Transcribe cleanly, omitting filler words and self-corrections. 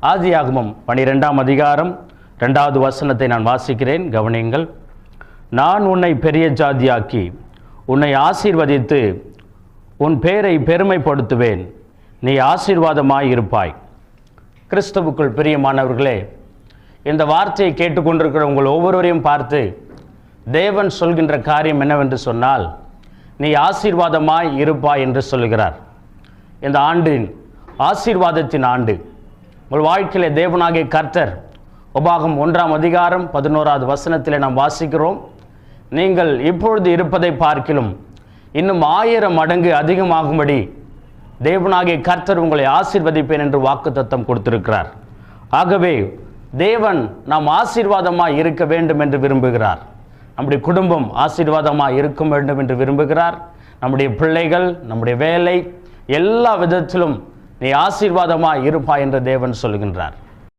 ஆதியாகமம் 12ஆம் அதிகாரம் 2வது வசனத்தை நான் வாசிக்கிறேன், கவனியுங்கள். நான் உன்னை பெரிய ஜாதியாக்கி உன்னை ஆசீர்வதித்து உன் பேரை பெருமைப்படுத்துவேன், நீ ஆசீர்வாதமாய் இருப்பாய். கிறிஸ்துவுக்குள் பிரியமானவர்களே, இந்த வார்த்தையை கேட்டுக்கொண்டிருக்கிற உங்கள் ஒவ்வொருவரையும் பார்த்து தேவன் சொல்கின்ற காரியம் என்னவென்று சொன்னால், நீ ஆசீர்வாதமாய் இருப்பாய் என்று சொல்கிறார். இந்த ஆண்டின் ஆசீர்வாதத்தின் ஆண்டு. உங்கள் வாழ்க்கையிலே தேவனாகிய கர்த்தர் உபாகம் 1ஆம் அதிகாரம் 11வது வசனத்திலே நாம் வாசிக்கிறோம், நீங்கள் இப்பொழுது இருப்பதை பார்க்கிலும் இன்னும் 1000 மடங்கு அதிகமாகும்படி தேவனாகிய கர்த்தர் உங்களை ஆசீர்வதிப்பேன் என்று வாக்குத்தத்தம் கொடுத்திருக்கிறார். ஆகவே தேவன் நாம் ஆசீர்வாதமாய் இருக்க வேண்டும் என்று விரும்புகிறார். நம்முடைய குடும்பம் ஆசீர்வாதமாக இருக்க வேண்டும் என்று விரும்புகிறார். நம்முடைய பிள்ளைகள், நம்முடைய வேலை, எல்லா விதத்திலும் நீ ஆசீர்வாதமாக இருப்பாய் என்று தேவன் சொல்கின்றார்.